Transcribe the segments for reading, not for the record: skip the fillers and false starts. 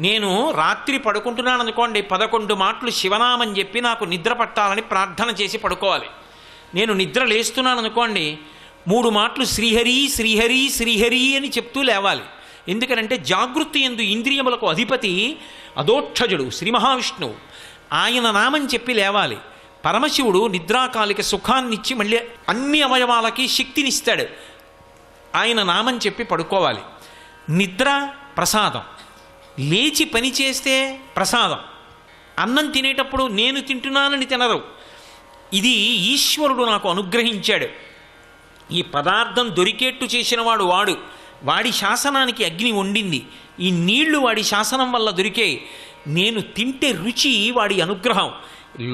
నేను రాత్రి పడుకుంటున్నాను అనుకోండి, 11 మాటలు శివనామం చెప్పి నాకు నిద్ర పట్టాలని ప్రార్థన చేసి పడుకోవాలి. నేను నిద్ర లేస్తున్నాను అనుకోండి, 3 మాటలు శ్రీహరి శ్రీహరి శ్రీహరి అని చెప్తూ లేవాలి. ఎందుకనంటే జాగృతి యందు ఇంద్రియములకు అధిపతి అదోక్షజుడు శ్రీ మహావిష్ణువు, ఆయన నామం చెప్పి లేవాలి. పరమశివుడు నిద్రాకాలిక సుఖాన్నిచ్చి మళ్ళీ అన్ని అవయవాలకి శక్తినిస్తాడు. ఆయన నామం చెప్పి పడుకోవాలి. నిద్ర ప్రసాదం, లేచి పని చేస్తే ప్రసాదం. అన్నం తినేటప్పుడు నేను తింటున్నానని తినరు. ఇది ఈశ్వరుడు నాకు అనుగ్రహించాడు. ఈ పదార్థం దొరికేట్టు చేసినవాడు వాడి శాసనానికి అగ్ని వండింది. ఈ నీళ్లు వాడి శాసనం వల్ల దొరికాయి. నేను తింటే రుచి వాడి అనుగ్రహం.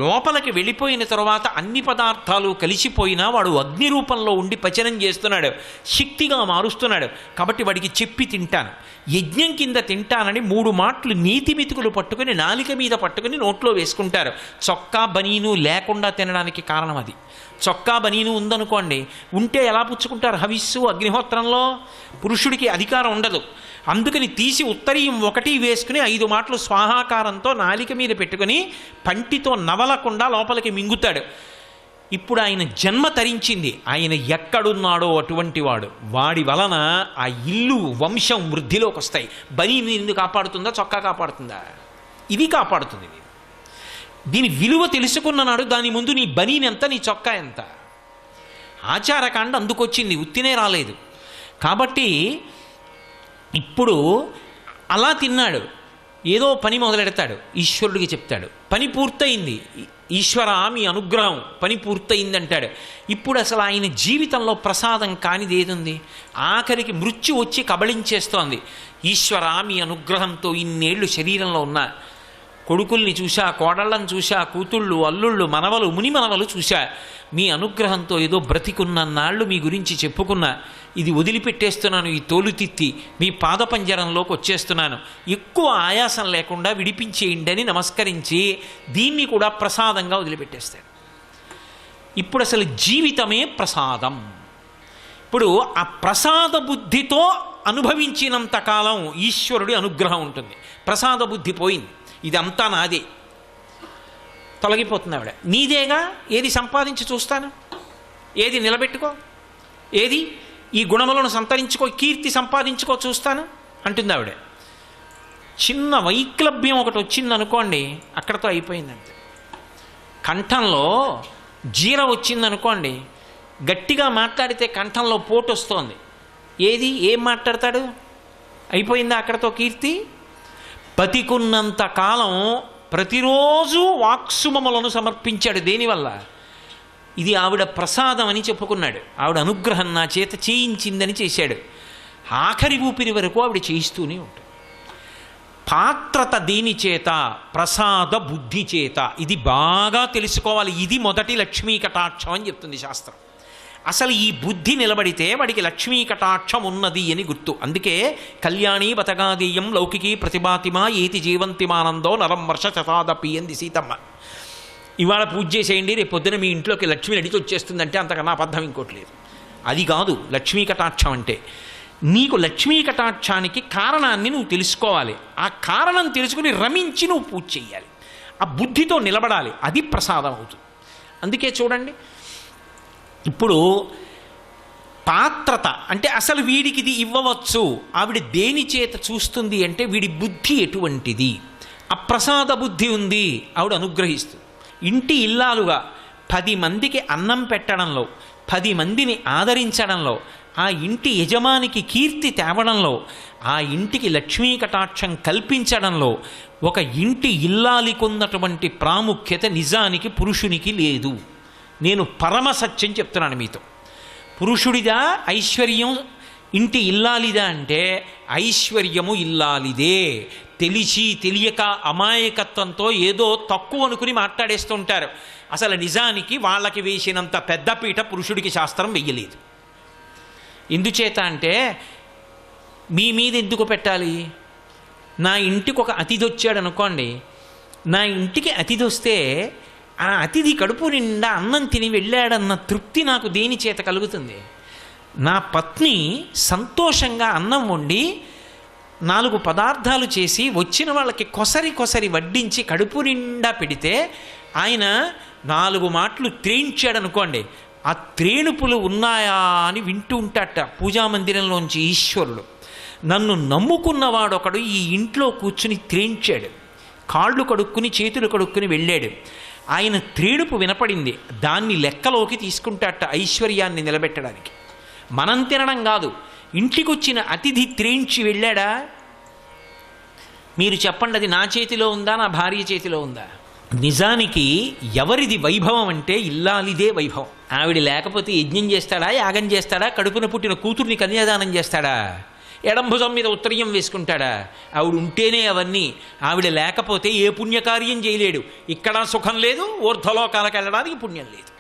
లోపలికి వెళ్ళిపోయిన తర్వాత అన్ని పదార్థాలు కలిసిపోయినా వాడు అగ్ని రూపంలో ఉండి పచనం చేస్తున్నాడు, శక్తిగా మారుస్తున్నాడు. కాబట్టి వాడికి చెప్పి తింటాను. యజ్ఞం కింద తింటానని 3 మాటలు నీతి మెతుకులు పట్టుకుని నాలిక మీద పట్టుకుని నోట్లో వేసుకుంటారు. చొక్కా బనీను లేకుండా తినడానికి కారణం అది. చొక్కా బనీను ఉందనుకోండి, ఉంటే ఎలా పుచ్చుకుంటారు? హవిస్సు అగ్నిహోత్రంలో పురుషుడికి అధికారం ఉండదు. అందుకని తీసి ఉత్తరీయం 1 వేసుకుని 5 మాటలు స్వాహాకారంతో నాలిక మీద పెట్టుకుని పంటితో నవలకుండా లోపలికి మింగుతాడు. ఇప్పుడు ఆయన జన్మ తరించింది. ఆయన ఎక్కడున్నాడో అటువంటి వాడి వలన ఆ ఇల్లు వంశం వృద్ధిలోకి వస్తాయి. బని నిన్ను కాపాడుతుందా, చొక్కా కాపాడుతుందా? ఇది కాపాడుతుంది. దీని విలువ తెలుసుకున్నాడు. దాని ముందు నీ బనీని ఎంత, నీ చొక్కా ఎంత? ఆచారకాండ అందుకొచ్చింది, ఉత్తినే రాలేదు. కాబట్టి ఇప్పుడు అలా తిన్నాడు. ఏదో పని మొదలెడతాడు, ఈశ్వరుడికి చెప్తాడు. పని పూర్తయింది, ఈశ్వర మీ అనుగ్రహం, పని పూర్తయింది అంటాడు. ఇప్పుడు అసలు ఆయన జీవితంలో ప్రసాదం కానిది ఏదుంది? ఆఖరికి మృత్యు వచ్చి కబళించేస్తోంది. ఈశ్వర మీ అనుగ్రహంతో ఇన్నేళ్లు శరీరంలో ఉన్నా, కొడుకుల్ని చూశా, కోడళ్ళని చూశా, కూతుళ్ళు, అల్లుళ్ళు, మనవలు, ముని మనవలు చూశా. మీ అనుగ్రహంతో ఏదో బ్రతికున్నన్నాళ్ళు మీ గురించి చెప్పుకున్నా. ఇది వదిలిపెట్టేస్తున్నాను, ఈ తోలుతిత్తి మీ పాదపంజరంలోకి వచ్చేస్తున్నాను. ఎక్కువ ఆయాసం లేకుండా విడిపించేయండి అని నమస్కరించి దీన్ని కూడా ప్రసాదంగా వదిలిపెట్టేస్తాడు. ఇప్పుడు అసలు జీవితమే ప్రసాదం. ఇప్పుడు ఆ ప్రసాద బుద్ధితో అనుభవించినంత కాలం ఈశ్వరుడి అనుగ్రహం ఉంటుంది. ప్రసాద బుద్ధి పోయింది, ఇదంతా నాదే, తొలగిపోతుంది. ఆవిడ నీదేగా, ఏది సంపాదించి చూస్తాను, ఏది నిలబెట్టుకో, ఏది ఈ గుణములను సంతరించుకో, కీర్తి సంపాదించుకో చూస్తాను అంటుంది ఆవిడ. చిన్న వైక్లభ్యం ఒకటి వచ్చిందనుకోండి, అక్కడతో అయిపోయిందంతే. కంఠంలో జీర వచ్చిందనుకోండి, గట్టిగా మాట్లాడితే కంఠంలో పోటు వస్తోంది. ఏం మాట్లాడతాడు? అయిపోయిందా అక్కడతో కీర్తి? బతికున్నంత కాలం ప్రతిరోజు వాక్సుమములను సమర్పించాడు. దేనివల్ల? ఇది ఆవిడ ప్రసాదం అని చెప్పుకున్నాడు. ఆవిడ అనుగ్రహం నా చేత చేయించిందని చేశాడు. ఆఖరి ఊపిరి వరకు ఆవిడ చేయిస్తూనే ఉంటుంది. పాత్రత దేని చేత? ప్రసాద బుద్ధి చేత. ఇది బాగా తెలుసుకోవాలి. ఇది మొదటి లక్ష్మీ కటాక్షం అని చెప్తుంది శాస్త్రం. అసలు ఈ బుద్ధి నిలబడితే వాడికి లక్ష్మీ కటాక్షం ఉన్నది అని గుర్తు. అందుకే కళ్యాణి బతగాదీయం లౌకికీ ప్రతిభాతిమా ఏతి జీవంతిమానందో నరం వర్ష శతాదపి అంది సీతమ్మ. ఇవాళ పూజ చేసేయండి, రేపు పొద్దున మీ ఇంట్లోకి లక్ష్మి నడిచి వచ్చేస్తుందంటే అంతకన్నా అబద్ధం ఇంకోటి లేదు. అది కాదు లక్ష్మీ కటాక్షం అంటే. నీకు లక్ష్మీ కటాక్షానికి కారణాన్ని నువ్వు తెలుసుకోవాలి. ఆ కారణం తెలుసుకుని రమించి నువ్వు పూజ చేయాలి. ఆ బుద్ధితో నిలబడాలి. అది ప్రసాదం అవుతుంది. అందుకే చూడండి, ఇప్పుడు పాత్రత అంటే అసలు వీడికి ఇది ఇవ్వవచ్చు. ఆవిడ దేని చేత చూస్తుంది అంటే వీడి బుద్ధి ఎటువంటిది. ఆ ప్రసాద బుద్ధి ఉంది, ఆవిడ అనుగ్రహిస్తుంది. ఇంటి ఇల్లాలుగా 10 మందికి అన్నం పెట్టడంలో, 10 మందిని ఆదరించడంలో, ఆ ఇంటి యజమానికి కీర్తి తేవడంలో, ఆ ఇంటికి లక్ష్మీ కటాక్షం కల్పించడంలో ఒక ఇంటి ఇల్లాలికున్నటువంటి ప్రాముఖ్యత నిజానికి పురుషునికి లేదు. నేను పరమ సత్యం చెప్తున్నాను మీతో. పురుషుడిదా ఐశ్వర్యం, ఇంటి ఇల్లాలిదా అంటే ఐశ్వర్యము ఇల్లాలిదే. తెలిసి తెలియక అమాయకత్వంతో ఏదో తక్కువ అనుకుని మాట్లాడేస్తుంటారు. అసలు నిజానికి వాళ్ళకి వేసినంత పెద్దపీట పురుషుడికి శాస్త్రం వెయ్యలేదు. ఎందుచేత అంటే మీ మీద ఎందుకు పెట్టాలి? నా ఇంటికి ఒక అతిథి వచ్చాడు అనుకోండి, నా ఇంటికి అతిథి వస్తే ఆ అతిథి కడుపు నిండా అన్నం తిని వెళ్ళాడన్న తృప్తి నాకు దేని చేత కలుగుతుంది? నా పత్ని సంతోషంగా అన్నం వండి 4 పదార్థాలు చేసి వచ్చిన వాళ్ళకి కొసరి వడ్డించి కడుపు నిండా పెడితే ఆయన 4 మాటలు త్రేయించాడనుకోండి, ఆ త్రేణుపులు ఉన్నాయా అని వింటూ ఉంటాట పూజామందిరంలోంచి ఈశ్వరుడు. నన్ను నమ్ముకున్నవాడొకడు ఈ ఇంట్లో కూర్చుని త్రేయించాడు, కాళ్ళు కడుక్కుని చేతులు కడుక్కుని వెళ్ళాడు. ఆయన త్రేణుపు వినపడింది, దాన్ని లెక్కలోకి తీసుకుంటాట ఐశ్వర్యాన్ని నిలబెట్టడానికి. మనం తినడం కాదు, ఇంటికొచ్చిన అతిథి త్రేయించి వెళ్ళాడా? మీరు చెప్పండి, అది నా చేతిలో ఉందా, నా భార్య చేతిలో ఉందా? నిజానికి ఎవరిది వైభవం అంటే ఇల్లాలిదే వైభవం. ఆవిడ లేకపోతే యజ్ఞం చేస్తాడా, యాగం చేస్తాడా, కడుపున పుట్టిన కూతుర్ని కన్యాదానం చేస్తాడా, ఎడంభుజం మీద ఉత్తరీయం వేసుకుంటాడా? ఆవిడ ఉంటేనే అవన్నీ. ఆవిడ లేకపోతే ఏ పుణ్యకార్యం చేయలేడు. ఇక్కడ సుఖం లేదు, ఊర్ధ్వలోకాలకు వెళ్ళడానికి పుణ్యం లేదు.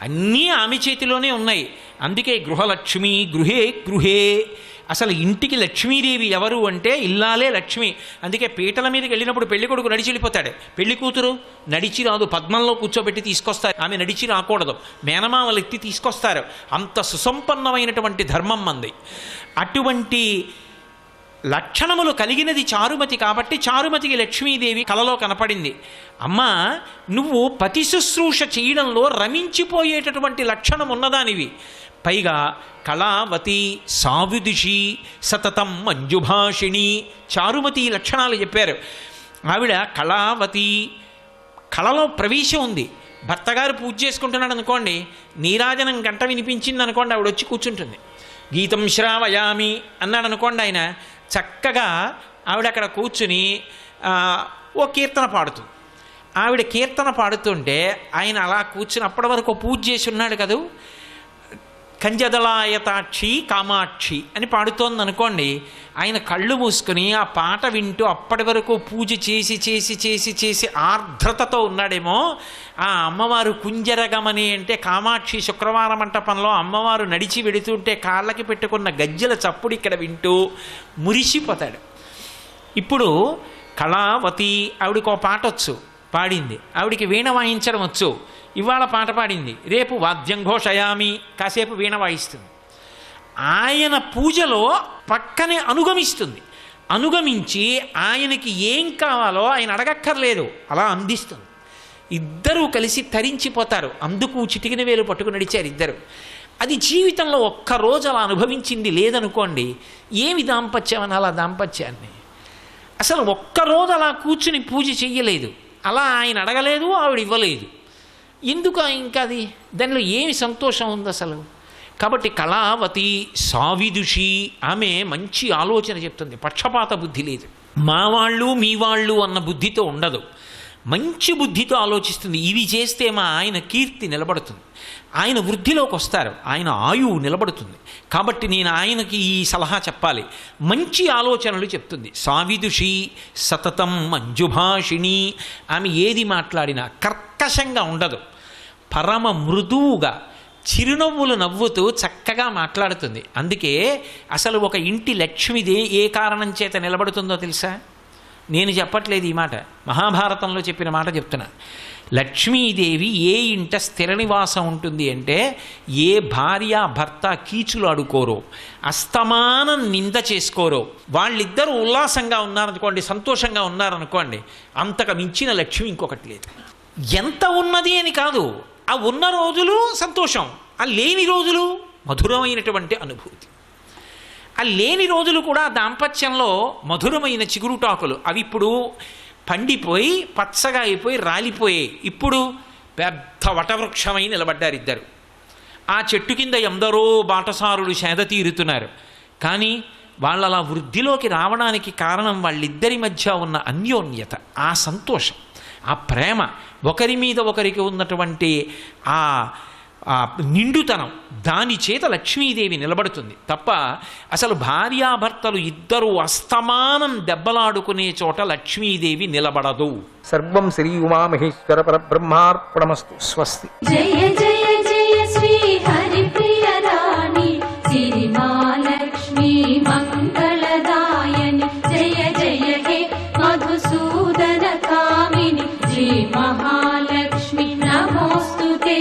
అన్నీ ఆమె చేతిలోనే ఉన్నాయి. అందుకే గృహలక్ష్మి గృహే గృహే. అసలు ఇంటికి లక్ష్మీదేవి ఎవరు అంటే ఇల్లాలే లక్ష్మి. అందుకే పీటల మీదకి వెళ్ళినప్పుడు పెళ్లి కొడుకు నడిచి వెళ్ళిపోతాడు, పెళ్లి కూతురు నడిచి రాదు, పద్మంలో కూర్చోబెట్టి తీసుకొస్తారు. ఆమె నడిచి రాకూడదు, మేనమామలు ఎత్తి తీసుకొస్తారు. అంత సుసంపన్నమైనటువంటి ధర్మం మంది. అటువంటి లక్షణములు కలిగినది చారుమతి కాబట్టి చారుమతికి లక్ష్మీదేవి కలలో కనపడింది. అమ్మా, నువ్వు పతి శుశ్రూష చేయడంలో రమించిపోయేటటువంటి లక్షణం ఉన్నదానివి. పైగా కళావతి సావిదుషి సతతం మంజుభాషిణి చారుమతి లక్షణాలు చెప్పారు. ఆవిడ కళావతి, కళలో ప్రవేశం ఉంది. భర్తగారు పూజ చేసుకుంటున్నాడు అనుకోండి, నీరాజనం గంట వినిపించింది అనుకోండి, ఆవిడ వచ్చి కూర్చుంటుంది. గీతం శ్రావయామి అన్నాడు అనుకోండి, ఆయన చక్కగా ఆవిడ అక్కడ కూర్చుని ఓ కీర్తన పాడుతుంది. ఆవిడ కీర్తన పాడుతుంటే ఆయన అలా కూర్చుని అప్పటి వరకు పూజ చేసి ఉన్నాడు కదూ, కంజదలాయతాక్షి కామాక్షి అని పాడుతోంది అనుకోండి, ఆయన కళ్ళు మూసుకుని ఆ పాట వింటూ అప్పటి వరకు పూజ చేసి చేసి చేసి చేసి ఆర్ద్రతతో ఉన్నాడేమో. ఆ అమ్మవారు కుంజరగమని అంటే కామాక్షి శుక్రవార మంటపంలో అమ్మవారు నడిచి వెడుతుంటే కాళ్ళకి పెట్టుకున్న గజ్జెల చప్పుడు ఇక్కడ వింటూ మురిసిపోతాడు. ఇప్పుడు కళావతి ఆవిడకో పాట వచ్చు, పాడింది. ఆవిడికి వీణ వాయించడం వచ్చు, ఇవాళ పాట పాడింది, రేపు వాద్యం ఘోషయామి కాసేపు వీణ వాయిస్తుంది. ఆయన పూజలో పక్కనే అనుగమిస్తుంది. అనుగమించి ఆయనకి ఏం కావాలో ఆయన అడగక్కర్లేదు, అలా అందిస్తుంది. ఇద్దరూ కలిసి తరించిపోతారు. అందుకు చిటికిన వేలు పట్టుకు నడిచారు ఇద్దరు. అది జీవితంలో ఒక్కరోజు అలా అనుభవించింది లేదనుకోండి, ఏమి దాంపత్యం అని అలా దాంపత్యాన్ని అసలు ఒక్కరోజు అలా కూర్చుని పూజ చెయ్యలేదు, అలా ఆయన అడగలేదు, ఆవిడ ఇవ్వలేదు. ఎందుకు ఇంకా అది, దానిలో ఏమి సంతోషం ఉంది అసలు? కాబట్టి కళావతి సావిదుషి, ఆమె మంచి ఆలోచన చెప్తుంది, పక్షపాత బుద్ధి లేదు, మా వాళ్ళు మీ వాళ్ళు అన్న బుద్ధితో ఉండదు, మంచి బుద్ధితో ఆలోచిస్తుంది. ఇవి చేస్తే మా ఆయన కీర్తి నిలబడుతుంది, ఆయన వృద్ధిలోకి వస్తారు, ఆయన ఆయువు నిలబడుతుంది. కాబట్టి నేను ఆయనకి ఈ సలహా చెప్పాలి, మంచి ఆలోచనలు చెప్తుంది. సావిదుషి సతతం మంజుభాషిణి, ఆమె ఏది మాట్లాడినా కర్కశంగా ఉండదు, పరమ మృదువుగా చిరునవ్వులు నవ్వుతూ చక్కగా మాట్లాడుతుంది. అందుకే అసలు ఒక ఇంటి లక్ష్మిదే ఏ కారణం చేత నిలబడుతుందో తెలుసా? నేను చెప్పట్లేదు ఈ మాట, మహాభారతంలో చెప్పిన మాట చెప్తున్నా. లక్ష్మీదేవి ఏ ఇంట స్థిర నివాసం ఉంటుంది అంటే, ఏ భార్య భర్త కీచులు అడుకోరో, అస్తమానం నింద చేసుకోరో, వాళ్ళిద్దరూ ఉల్లాసంగా ఉన్నారనుకోండి, సంతోషంగా ఉన్నారనుకోండి, అంతకు మించిన లక్ష్మి ఇంకొకటి లేదు. ఎంత ఉన్నది అని కాదు, ఆ ఉన్న రోజులు సంతోషం, ఆ లేని రోజులు మధురమైనటువంటి అనుభూతి. ఆ లేని రోజులు కూడా దాంపత్యంలో మధురమైన చిగురుటాకులు, అవి ఇప్పుడు పండిపోయి పచ్చగా అయిపోయి రాలిపోయాయి. ఇప్పుడు పెద్ద వటవృక్షమై నిలబడ్డారు ఇద్దరు. ఆ చెట్టు కింద ఎందరో బాటసారులు సేద తీరుతున్నారు. కానీ వాళ్ళ అలా వృద్ధిలోకి రావడానికి కారణం వాళ్ళిద్దరి మధ్య ఉన్న అన్యోన్యత, ఆ సంతోషం, ఆ ప్రేమ, ఒకరి మీద ఒకరికి ఉన్నటువంటి ఆ నిండుతనం, దాని చేత లక్ష్మీదేవి నిలబడుతుంది తప్ప అసలు భార్యాభర్తలు ఇద్దరు అస్తమానం దెబ్బలాడుకునే చోట లక్ష్మీదేవి నిలబడదు. సర్వం శ్రీ ఉమామహేశ్వర పరబ్రహ్మార్పణమస్తు. స్వస్తి. జయ జయ జయ శ్రీ హరిప్రియ రాణి సిరి మహాలక్ష్మి మంగళదాయని, జయ జయ హే మధుసూదన కామిని శ్రీ మహాలక్ష్మి నమోస్తుతే.